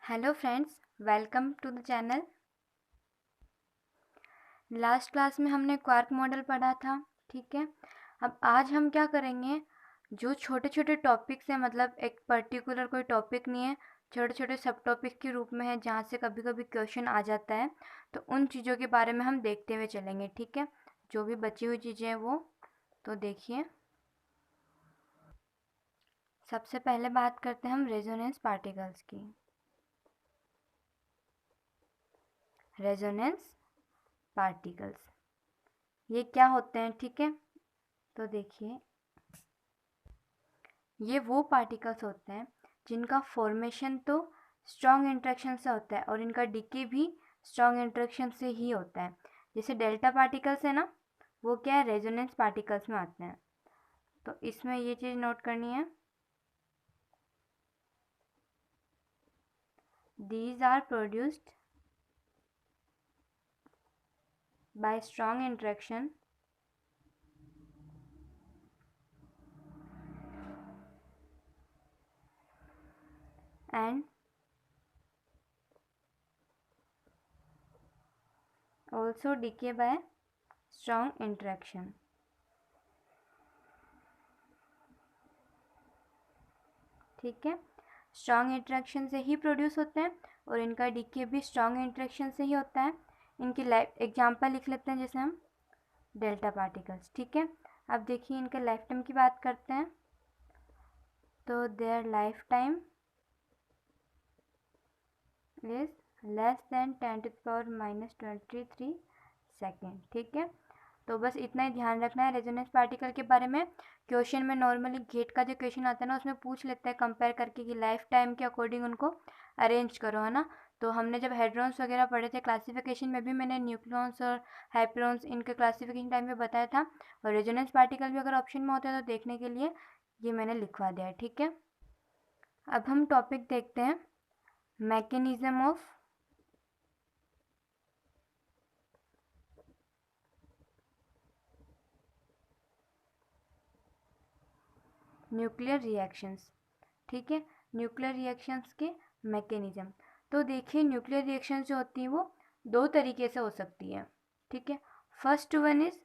Hello friends, welcome to the channel. Last class में हमने quark model पढ़ा था। ठीक है, अब आज हम क्या करेंगे, जो छोटे छोटे टॉपिक्स हैं, मतलब एक पर्टिकुलर कोई टॉपिक नहीं है, छोटे छोटे सब टॉपिक के रूप में है जहाँ से कभी कभी क्वेश्चन आ जाता है, तो उन चीज़ों के बारे में हम देखते हुए चलेंगे। ठीक है, जो भी बची हुई चीज़ें हैं वो तो देखिए। सबसे पहले बात करते हैं हम रेजोनेंस पार्टिकल्स की। रेजोनेंस पार्टिकल्स ये क्या होते हैं? ठीक है, तो देखिए, ये वो पार्टिकल्स होते हैं जिनका फॉर्मेशन तो स्ट्रॉन्ग इंटरेक्शन से होता है और इनका डिके भी स्ट्रॉन्ग इंटरेक्शन से ही होता है। जैसे डेल्टा पार्टिकल्स है ना, वो क्या है, रेजोनेंस पार्टिकल्स में आते हैं। तो इसमें ये चीज़ नोट करनी है, these are produced by strong interaction and also decay by strong interaction. ठीक है, स्ट्रॉन्ग इंटरेक्शन से ही प्रोड्यूस होते हैं और इनका डीके भी स्ट्रॉन्ग इंटरेक्शन से ही होता है। इनकी लाइफ एग्जांपल लिख लेते हैं, जैसे हम डेल्टा पार्टिकल्स। ठीक है, अब देखिए इनके लाइफ टाइम की बात करते हैं, तो their life time is less than 10⁻⁻23 second. ठीक है, तो बस इतना ही ध्यान रखना है रेजोनेंस पार्टिकल के बारे में। क्वेश्चन में नॉर्मली गेट का जो क्वेश्चन आता है ना, उसमें पूछ लेते हैं कंपेयर करके कि लाइफ टाइम के अकॉर्डिंग उनको अरेंज करो, है ना। तो हमने जब हेड्रॉन्स वगैरह पढ़े थे क्लासिफिकेशन में भी, मैंने न्यूक्लियॉन्स और हाइप्रोन्स इनके क्लासिफिकेशन टाइम में बताया था, और रेजोनेंस पार्टिकल भी अगर ऑप्शन में होता है तो देखने के लिए ये मैंने लिखवा दिया है। ठीक है, अब हम टॉपिक देखते हैं, मैकेनिज्म ऑफ न्यूक्लियर रिएक्शंस। ठीक है, न्यूक्लियर रिएक्शंस के मैकेनिज्म। तो देखिए, न्यूक्लियर रिएक्शंस जो होती हैं वो दो तरीके से हो सकती है। ठीक है, first one is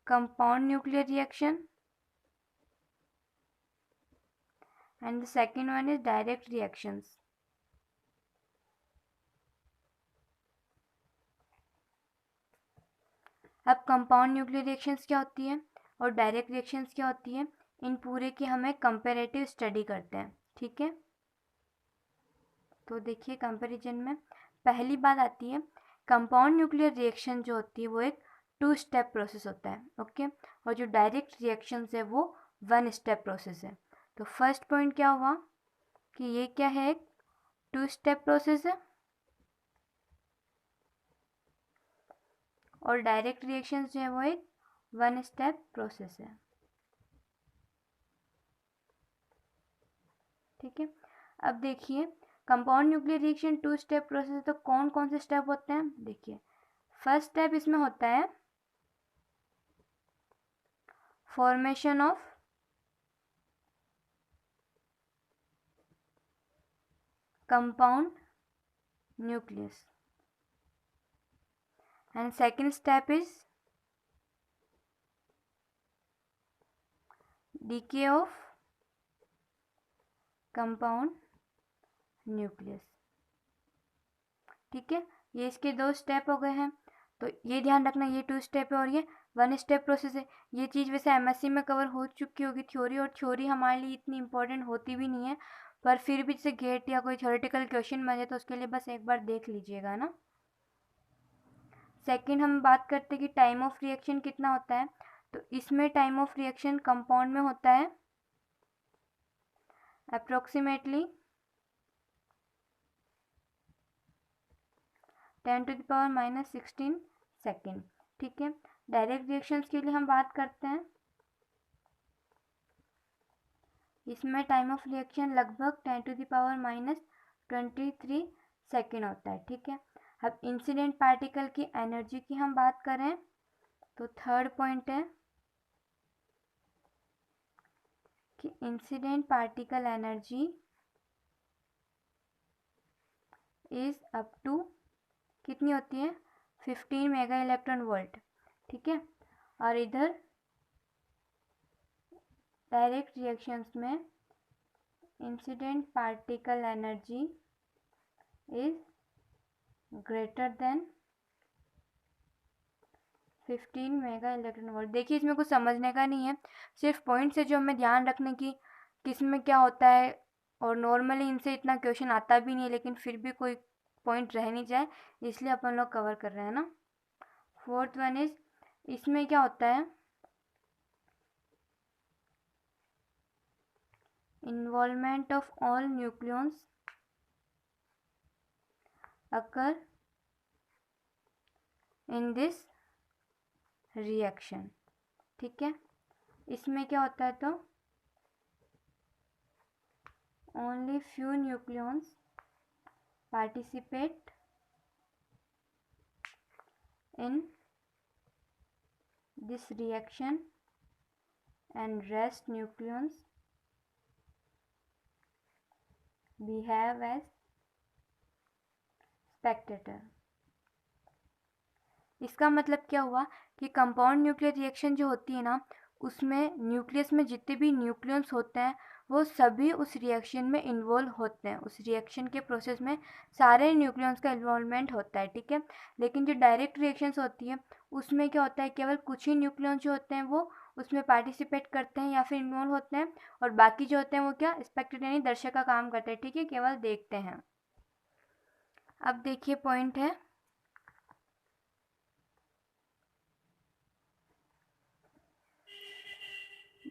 compound nuclear reaction and the second one is direct reactions. अब कंपाउंड न्यूक्लियर रिएक्शंस क्या होती है और डायरेक्ट रिएक्शंस क्या होती है, इन पूरे की हमें कंपेरेटिव स्टडी करते हैं। ठीक है, तो देखिए कंपैरिजन में पहली बात आती है, कंपाउंड न्यूक्लियर रिएक्शन जो होती है वो एक 2 स्टेप प्रोसेस होता है। ओके, और जो डायरेक्ट रिएक्शन है वो 1 स्टेप प्रोसेस है। तो फर्स्ट पॉइंट क्या हुआ कि ये क्या है, एक 2 स्टेप प्रोसेस है, और डायरेक्ट रिएक्शन जो है वो एक 1 स्टेप प्रोसेस है। ठीक है, अब देखिए compound nuclear reaction 2 step process है, तो कौन कौन से स्टेप होते हैं? देखिए, फर्स्ट स्टेप इसमें होता है formation of compound nucleus, and second step is decay of compound nucleus। ठीक है, ये इसके 2 स्टेप हो गए हैं। तो ये ध्यान रखना, ये 2 स्टेप है और ये 1 स्टेप प्रोसेस है। ये चीज़ वैसे एमएससी में कवर हो चुकी होगी थ्योरी, और थ्योरी हमारे लिए इतनी इंपॉर्टेंट होती भी नहीं है, पर फिर भी जैसे गेट या कोई थ्योरेटिकल क्वेश्चन बने तो उसके लिए बस एक बार देख लीजिएगा ना। सेकंड हम बात करते हैं कि टाइम ऑफ रिएक्शन कितना होता है। तो इसमें टाइम ऑफ रिएक्शन कंपाउंड में होता है अप्रोक्सीमेटली 10⁻⁻16 सेकेंड। ठीक है, डायरेक्ट रिएक्शंस के लिए हम बात करते हैं, इसमें टाइम ऑफ रिएक्शन लगभग 10⁻⁻23 सेकेंड होता है। ठीक है, अब इंसिडेंट पार्टिकल की एनर्जी की हम बात करें, तो थर्ड पॉइंट है कि incident particle energy is up to कितनी होती है 15 मेगा इलेक्ट्रॉन वोल्ट, ठीक है। और इधर डायरेक्ट रिएक्शंस में incident particle energy is greater than 15 mega electron volt. देखिए इसमें कुछ समझने का नहीं है, सिर्फ पॉइंट से जो हमें ध्यान रखने की किस में क्या होता है, और नॉर्मली इनसे इतना क्वेश्चन आता भी नहीं है, लेकिन फिर भी कोई पॉइंट रह नहीं जाए इसलिए अपन लोग कवर कर रहे हैं ना। फोर्थ वन इज, इसमें क्या होता है, involvement of all nucleons occur in this reaction, ठीक है। इसमें क्या होता है, तो only few nucleons participate in this reaction and rest nucleons behave as spectator। इसका मतलब क्या हुआ कि कंपाउंड न्यूक्लियर रिएक्शन जो होती है ना, उसमें न्यूक्लियस में जितने भी न्यूक्लियस होते हैं वो सभी उस रिएक्शन में इन्वॉल्व होते हैं, उस रिएक्शन के प्रोसेस में सारे न्यूक्लियस का इन्वॉल्वमेंट होता है, ठीक है। लेकिन जो डायरेक्ट रिएक्शंस होती है उसमें क्या होता है, केवल कुछ ही न्यूक्लियस जो होते हैं वो उसमें पार्टिसिपेट करते हैं या फिर इन्वॉल्व होते हैं, और बाकी जो होते हैं वो क्या, स्पेक्टेटर यानी दर्शक का काम करते हैं, ठीक है, केवल देखते हैं। अब देखिए पॉइंट है,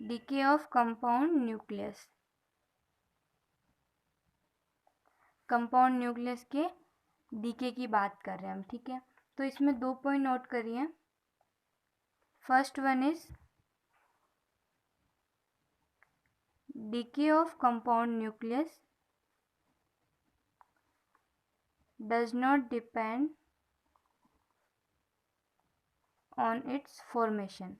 DK of compound nucleus. Compound nucleus के डीके की बात कर रहे हैं हम, ठीक है। तो इसमें 2 पॉइंट नोट करिए। First one is DK of compound nucleus does not depend on it's formation.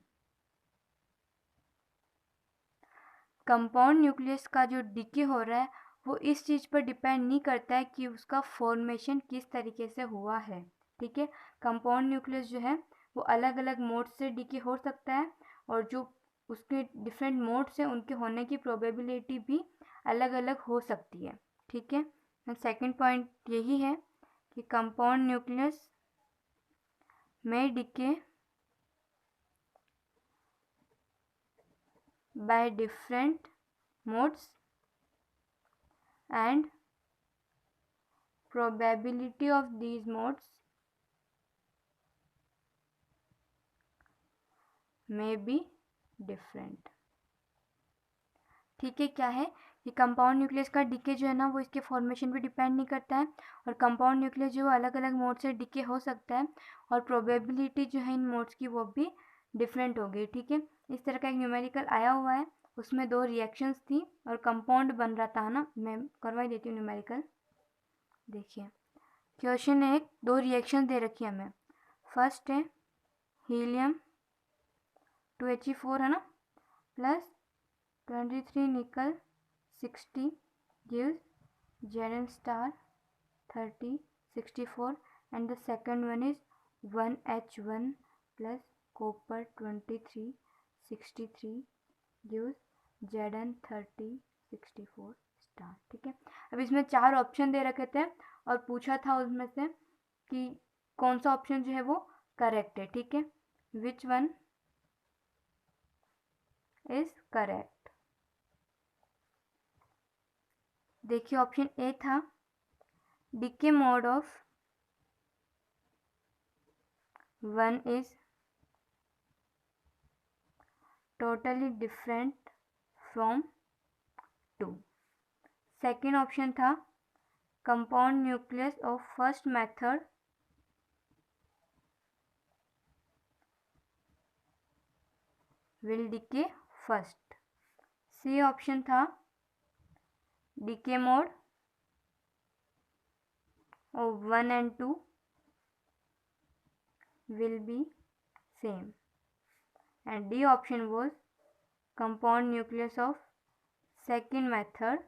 Compound nucleus का जो डीके हो रहा है वो इस चीज़ पर डिपेंड नहीं करता है कि उसका फॉर्मेशन किस तरीके से हुआ है, ठीक है। कंपाउंड न्यूक्लियस जो है वो अलग अलग मोड से डीके हो सकता है, और जो उसके डिफरेंट मोड्स हैं उनके होने की प्रोबेबिलिटी भी अलग अलग हो सकती है, ठीक है। सेकंड पॉइंट यही है कि कंपाउंड न्यूक्लियस में DK by different modes and probability of these modes may be different, ठीक है। क्या है कि कंपाउंड न्यूक्लियस का डीके जो है ना वो इसके फॉर्मेशन पे डिपेंड नहीं करता है, और कंपाउंड न्यूक्लियस जो अलग अलग मोड से डीके हो सकता है, और प्रोबेबिलिटी जो है इन मोड्स की वो भी डिफरेंट होगी, ठीक है। इस तरह का एक न्यूमेरिकल आया हुआ है, उसमें 2 रिएक्शंस थी और कंपाउंड बन रहा था ना, मैं करवाई देती हूँ न्यूमेरिकल। देखिए क्वेश्चन है, 2 रिएक्शन दे रखी है हमें। फर्स्ट है हीलियम 2He4 है ना, प्लस 23 निकल 60 gives Zn star 30 64, and the second one is 1H1 plus copper 23 63 gives Zn 30 64 star, ठीक है। अब इसमें 4 ऑप्शन दे रखे थे और पूछा था उसमें से कि कौन सा ऑप्शन जो है वो करेक्ट है, ठीक है। Which one is correct. देखिए ऑप्शन ए था decay mode of 1 is totally different from 2। Second option था compound nucleus of first method will decay first. C option था decay mode of 1 and 2 will be same, and D option was compound nucleus of second method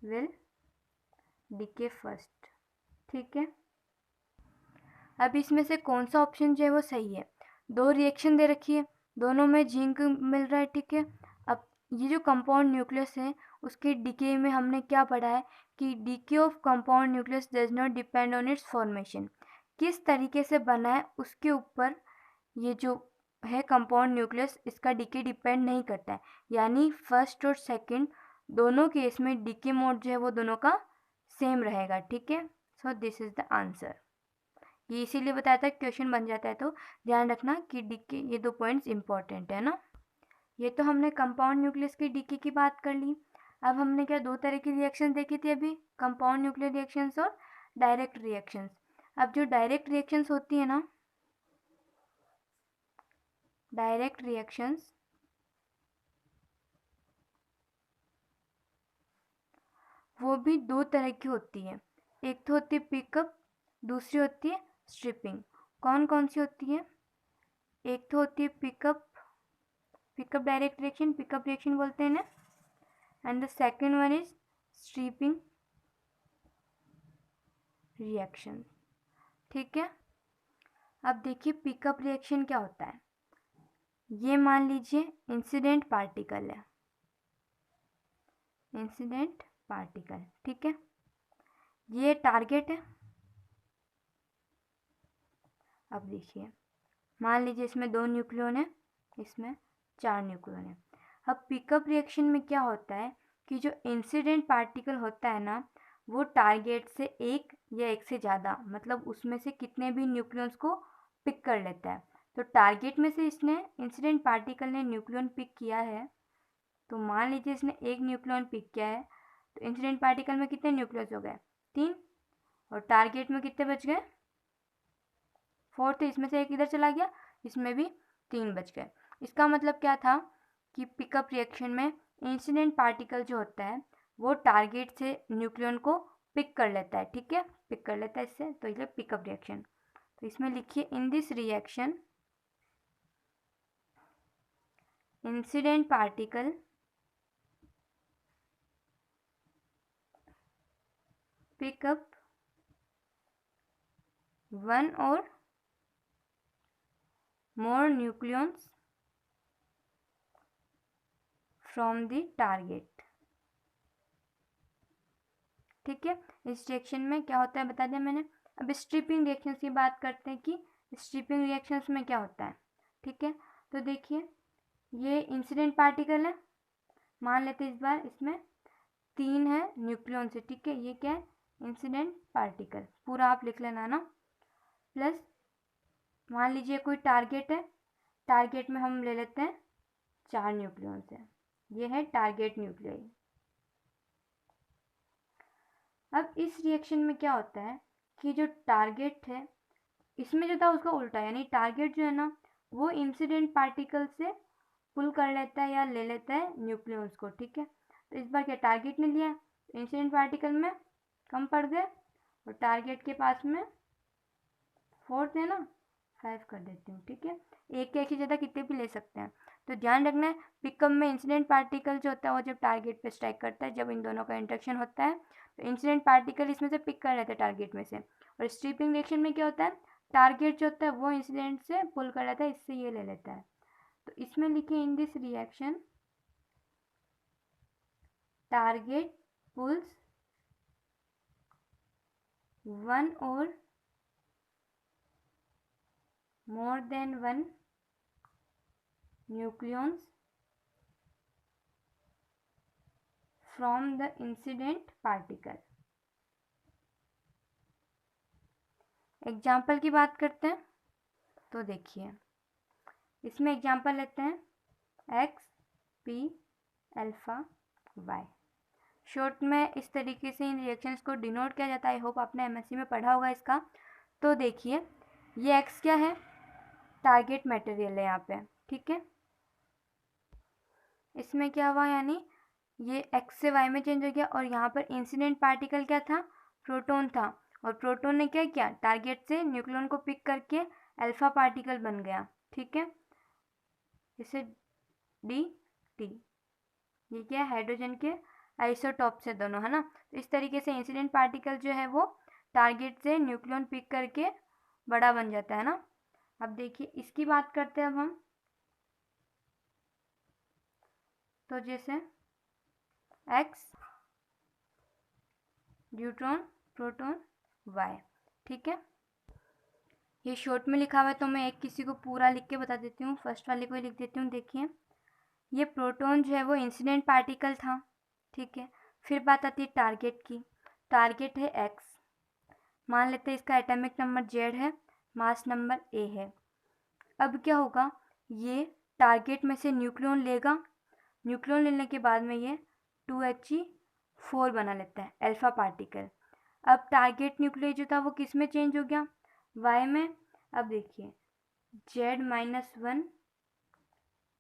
will decay first. ठीक है, अब इसमें से कौन सा option जो है वो सही है? दो रिएक्शन दे रखी है, दोनों में जिंक मिल रहा है। ठीक है, अब ये जो कंपाउंड न्यूक्लियस है उसके डीके में हमने क्या पढ़ा है कि DK of compound nucleus does not depend on it's formation. किस तरीके से बना है उसके ऊपर ये जो है कंपाउंड न्यूक्लियस, इसका डीके डिपेंड नहीं करता है। यानी फर्स्ट और सेकंड दोनों केस में डीके मोड जो है वो दोनों का सेम रहेगा। ठीक है, so this is the answer. ये इसीलिए बताया था क्वेश्चन बन जाता है, तो ध्यान रखना कि डीके, ये दो पॉइंट्स इंपॉर्टेंट है ना। ये तो हमने कंपाउंड न्यूक्लियस की डीके की बात कर ली। अब हमने क्या दो तरह की रिएक्शन देखी थी अभी, कंपाउंड न्यूक्लियर रिएक्शंस और डायरेक्ट रिएक्शंस। अब जो डायरेक्ट रिएक्शंस होती है ना, डायरेक्ट रिएक्शंस वो भी दो तरह की होती है। एक तो होती है पिकअप, दूसरी होती है स्ट्रिपिंग। कौन कौन सी होती है? एक तो होती है pickup, pickup direct reaction, pickup reaction बोलते हैं ना, and the second one is stripping reaction. ठीक है, अब देखिए पिकअप रिएक्शन क्या होता है। ये मान लीजिए इंसिडेंट पार्टिकल है, इंसिडेंट पार्टिकल। ठीक है, ये टारगेट है। अब देखिए मान लीजिए इसमें 2 न्यूक्लियन है, इसमें 4 न्यूक्लियन है। अब पिकअप रिएक्शन में क्या होता है कि जो इंसिडेंट पार्टिकल होता है ना, वो टारगेट से एक या एक से ज़्यादा, मतलब उसमें से कितने भी न्यूक्लियंस को पिक कर लेता है। तो टारगेट में से इसने, इंसिडेंट पार्टिकल ने न्यूक्लियन पिक किया है, तो मान लीजिए इसने एक न्यूक्लियन पिक किया है, तो इंसिडेंट पार्टिकल में कितने न्यूक्लियस हो गए? 3, और टारगेट में कितने बच गए? 4 थे, इसमें से एक इधर चला गया, इसमें भी 3 बच गए। इसका मतलब क्या था कि पिकअप रिएक्शन में इंसिडेंट पार्टिकल जो होता है वो टारगेट से न्यूक्लियन को पिक कर लेता है। ठीक है, पिक कर लेता है इससे, तो ये पिकअप रिएक्शन। तो इसमें लिखिए in this reaction incident particle pick up one or more nucleons from the target। ठीक है, इस रिएक्शन में क्या होता है बता दिया मैंने। अब स्ट्रिपिंग रिएक्शंस की बात करते हैं कि स्ट्रिपिंग रिएक्शंस में क्या होता है। ठीक है, तो देखिए ये इंसिडेंट पार्टिकल है, मान लेते इस बार इसमें 3 है न्यूक्लियन से। ठीक है, ये क्या है? इंसिडेंट पार्टिकल, पूरा आप लिख लेना ना। प्लस मान लीजिए कोई टारगेट है, टारगेट में हम ले लेते हैं 4 न्यूक्लियन है, ये है टारगेट न्यूक्लियाई। अब इस रिएक्शन में क्या होता है कि जो टारगेट है इसमें जो था उसका उल्टा, यानी टारगेट जो है ना वो इंसिडेंट पार्टिकल से पुल कर लेता है या ले लेता है न्यूक्लियस को। ठीक है, तो इस बार क्या टारगेट ने लिया, इंसिडेंट पार्टिकल में कम पड़ गए, और टारगेट के पास में 4 थे ना, 5 कर देती हूँ। ठीक है, एक ही ज़्यादा कितने भी ले सकते हैं। तो ध्यान रखना है पिकअप में इंसिडेंट पार्टिकल जो होता है वो जब टारगेट पे स्ट्राइक करता है, जब इन दोनों का इंटरेक्शन होता है तो इंसिडेंट पार्टिकल इसमें से पिक कर लेते हैं टारगेट में से। और स्ट्रिपिंग रिएक्शन में क्या होता है, टारगेट जो होता है वो इंसिडेंट से पुल कर लेता है, इससे ये ले लेता है। तो इसमें लिखिए in this reaction target pulls one or more than one nucleons from the incident particle। Example की बात करते हैं, तो देखिए इसमें एग्जाम्पल लेते हैं x p alpha y. Short में इस तरीके से इन रिएक्शंस को डिनोट किया जाता है। आई होप आपने एमएससी में पढ़ा होगा इसका। तो देखिए ये एक्स क्या है, टारगेट मटेरियल है यहाँ पे। ठीक है, इसमें क्या हुआ, यानी ये एक्स से वाई में चेंज हो गया, और यहाँ पर इंसिडेंट पार्टिकल क्या था, प्रोटॉन था, और प्रोटॉन ने क्या किया, टारगेट से न्यूक्लियन को पिक करके अल्फा पार्टिकल बन गया। ठीक है, इसे डी टी, ये क्या है, हाइड्रोजन के आइसोटॉप से दोनों, है ना। तो इस तरीके से इंसिडेंट पार्टिकल जो है वो टारगेट से न्यूक्लियन पिक करके बड़ा बन जाता है ना। अब देखिए इसकी बात करते हैं अब हम। तो जैसे एक्स, न्यूट्रॉन, प्रोटॉन, वाई, ठीक है। ये शॉर्ट में लिखा हुआ है तो मैं एक किसी को पूरा लिख के बता देती हूँ। फर्स्ट वाले को ही लिख देती हूँ। देखिए ये प्रोटॉन जो है वो इंसिडेंट पार्टिकल था, ठीक है। फिर बात आती है टारगेट की। टारगेट है एक्स, मान लेते हैं इसका एटॉमिक नंबर जेड है, मास नंबर ए है। अब क्या होगा, ये टारगेट में से न्यूक्लियन लेगा, न्यूक्लियन लेने के बाद में ये 2He4 बना लेता है, अल्फा पार्टिकल। अब टारगेट न्यूक्लियस जो था वो किस में चेंज हो गया, वाई में। अब देखिए Z-1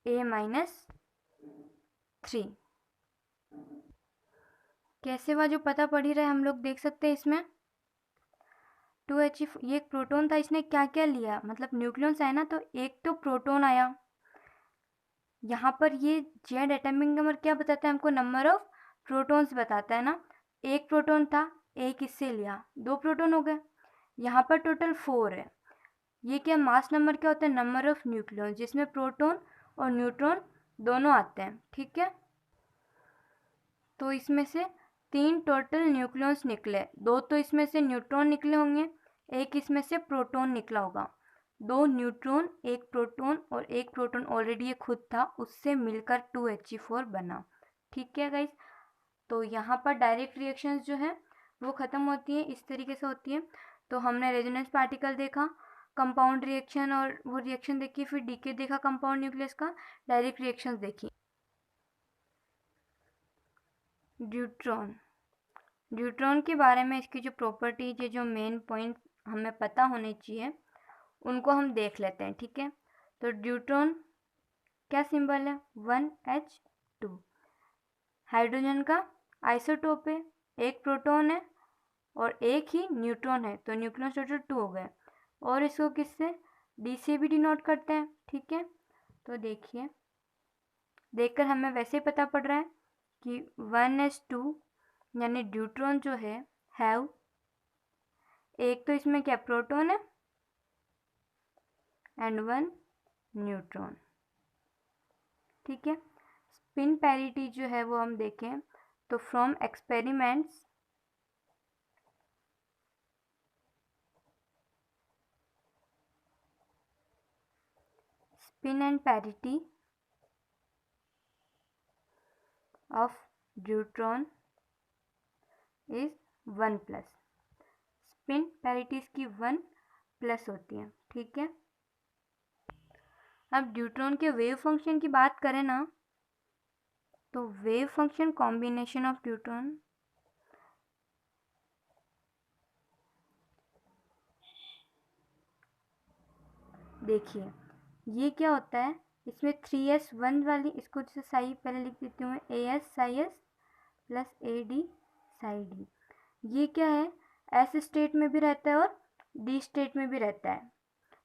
A-3 कैसे हुआ जो पता पड़ ही रहा है, हम लोग देख सकते हैं इसमें 2He, ये एक प्रोटॉन था, इसने क्या क्या लिया, मतलब न्यूक्लियस आया ना, तो एक तो प्रोटॉन आया। यहाँ पर ये जेड एटॉमिक नंबर क्या बताता है हमको, नंबर ऑफ प्रोटॉन्स बताता है ना। एक प्रोटॉन था, एक इससे लिया, 2 प्रोटॉन हो गए। यहाँ पर टोटल 4 है। ये क्या मास नंबर क्या होता है, नंबर ऑफ न्यूक्लियन, जिसमें प्रोटॉन और न्यूट्रॉन दोनों आते हैं, ठीक है। तो इसमें से 3 टोटल न्यूक्लियस निकले, 2 तो इसमें से न्यूट्रॉन निकले होंगे, एक इसमें से प्रोटॉन निकला होगा। 2 न्यूट्रॉन, 1 प्रोटॉन, और 1 प्रोटॉन ऑलरेडी ये खुद था, उससे मिलकर 2He4 बना, ठीक है गाइस। तो यहाँ पर डायरेक्ट रिएक्शंस जो है वो ख़त्म होती है, इस तरीके से होती है। तो हमने रेजोनेंस पार्टिकल देखा, कंपाउंड रिएक्शन और वो रिएक्शन देखी, फिर डीके देखा कंपाउंड न्यूक्लियस का, डायरेक्ट रिएक्शंस देखी। ड्यूट्रॉन, ड्यूट्रॉन के बारे में इसकी जो प्रॉपर्टीज है, जो मेन पॉइंट हमें पता होने चाहिए, उनको हम देख लेते हैं, ठीक है। तो ड्यूट्रॉन क्या सिंबल है, 1H2, हाइड्रोजन का आइसोटोप है, एक प्रोटॉन है और एक ही न्यूट्रॉन है, तो न्यूक्लियस टोटल 2 हो गए। और इसको किससे, डी से भी डिनोट करते हैं, ठीक है। तो देखिए देखकर हमें वैसे ही पता पड़ रहा है कि 1H2 यानी ड्यूट्रॉन जो है हैव, एक तो इसमें क्या प्रोटॉन है एंड 1 न्यूट्रॉन, ठीक है। स्पिन पैरिटी जो है वो हम देखें तो from experiments spin and parity of deuteron is 1+। Spin parities की 1+ होती है, ठीक है। अब ड्यूट्रॉन के वेव फंक्शन की बात करें ना, तो wave function combination of deuteron, देखिए ये क्या होता है, इसमें 3s1 वाली, इसको जैसे साई पहले लिख देती हूँ AS Sai S plus AD Sai D। ये क्या है, S स्टेट में भी रहता है और D स्टेट में भी रहता है।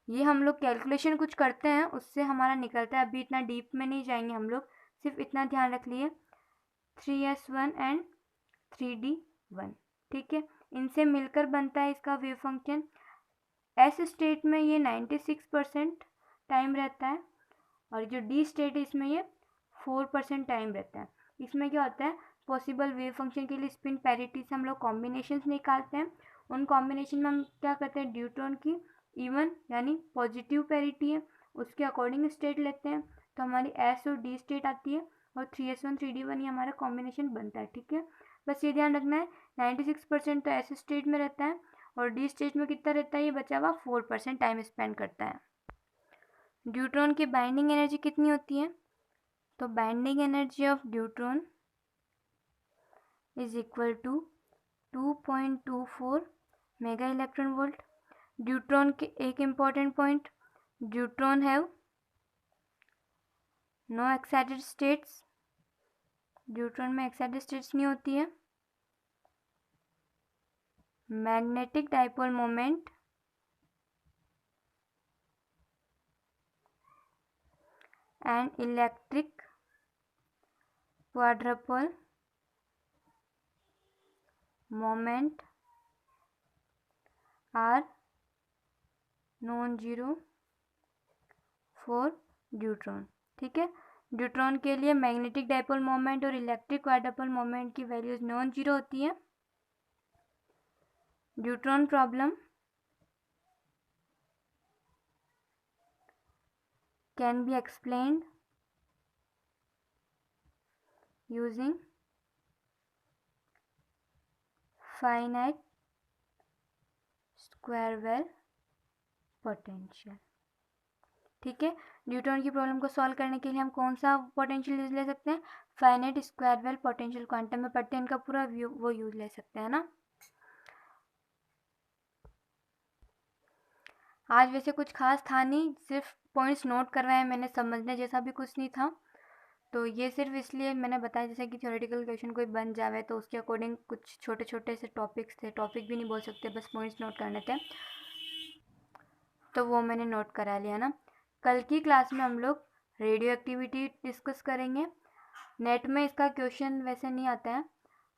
ये हम लोग कैलकुलेशन कुछ करते हैं उससे हमारा निकलता है, अभी इतना डीप में नहीं जाएंगे हम लोग, सिर्फ इतना ध्यान रख लिए 3s1 एंड 3d1, ठीक है। इनसे मिलकर बनता है इसका वेव फंक्शन। एस स्टेट में ये 96% टाइम रहता है और जो डी स्टेट है इसमें ये 4% टाइम रहता है। इसमें क्या होता है, पॉसिबल वेव फंक्शन के लिए स्पिन पैरिटी से हम लोग कॉम्बिनेशंस निकालते हैं। उन कॉम्बिनेशन में हम क्या करते हैं, ड्यूट्रॉन की इवन यानी पॉजिटिव पैरिटी है उसके अकॉर्डिंग स्टेट लेते हैं, तो हमारी एस और डी स्टेट आती है और 3s1 3d1 ये हमारा कॉम्बिनेशन बनता है, ठीक है। बस ये ध्यान रखना है 96% तो एस स्टेट में रहता है और डी स्टेट में कितना रहता है, ये बचा हुआ 4% टाइम स्पेंड करता है। ड्यूट्रॉन की बाइंडिंग एनर्जी कितनी होती है, तो binding energy of deuteron is equal to 2.24 mega electron volt. Deuteron के एक important point, deuteron have no excited states, deuteron में एक्साइटेड स्टेट्स नहीं होती है। Magnetic dipole moment and electric quadrupole moment are non zero for deuteron. ठीक है, deuteron के लिए मैग्नेटिक डाइपोल मोमेंट और इलेक्ट्रिक क्वाड्रुपल मोमेंट की वैल्यूज नॉन जीरो होती है। Deuteron problem can be explained using finite square well potential. ठीक है, न्यूट्रॉन की प्रॉब्लम को सॉल्व करने के लिए हम कौन सा पोटेंशियल यूज ले सकते हैं? Finite square well potential. Quantum में पढ़ते हैं इनका पूरा वो यूज ले सकते हैं ना। आज वैसे कुछ खास था नहीं, सिर्फ पॉइंट्स नोट करवाए मैंने, समझने जैसा भी कुछ नहीं था। तो ये सिर्फ इसलिए मैंने बताया जैसे कि थ्योरेटिकल क्वेश्चन कोई बन जावे तो उसके अकॉर्डिंग कुछ छोटे छोटे से टॉपिक्स थे, टॉपिक भी नहीं बोल सकते, बस पॉइंट्स नोट करने थे, तो वो मैंने नोट करा लिया ना। कल की क्लास में हम लोग रेडियो एक्टिविटी डिस्कस करेंगे। नेट में इसका क्वेश्चन वैसे नहीं आता है,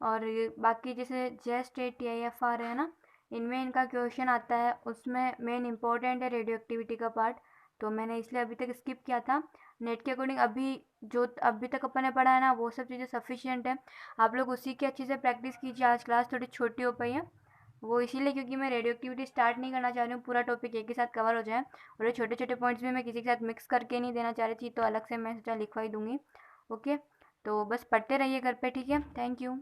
और बाकी जैसे जेस्ट TIFR है ना, इनमें इनका क्वेश्चन आता है, उसमें मेन इंपॉर्टेंट है रेडियो एक्टिविटी का पार्ट, तो मैंने इसलिए अभी तक स्किप किया था। नेट के अकॉर्डिंग अभी जो अभी तक अपन ने पढ़ा है ना, वो सब चीज़ें सफिशिएंट है। आप लोग उसी की अच्छे से प्रैक्टिस कीजिए। आज क्लास थोड़ी छोटी हो पाई है, वो इसीलिए क्योंकि मैं रेडियो एक्टिविटी स्टार्ट नहीं करना चाह रही हूँ, पूरा टॉपिक एक ही साथ कवर हो जाए, और ये छोटे छोटे पॉइंट्स भी मैं किसी के साथ मिक्स करके नहीं देना चाह रही थी, तो अलग से मैं सोचा लिखवाई दूंगी। ओके, तो बस पढ़ते रहिए घर पे। ठीक है, थैंक यू।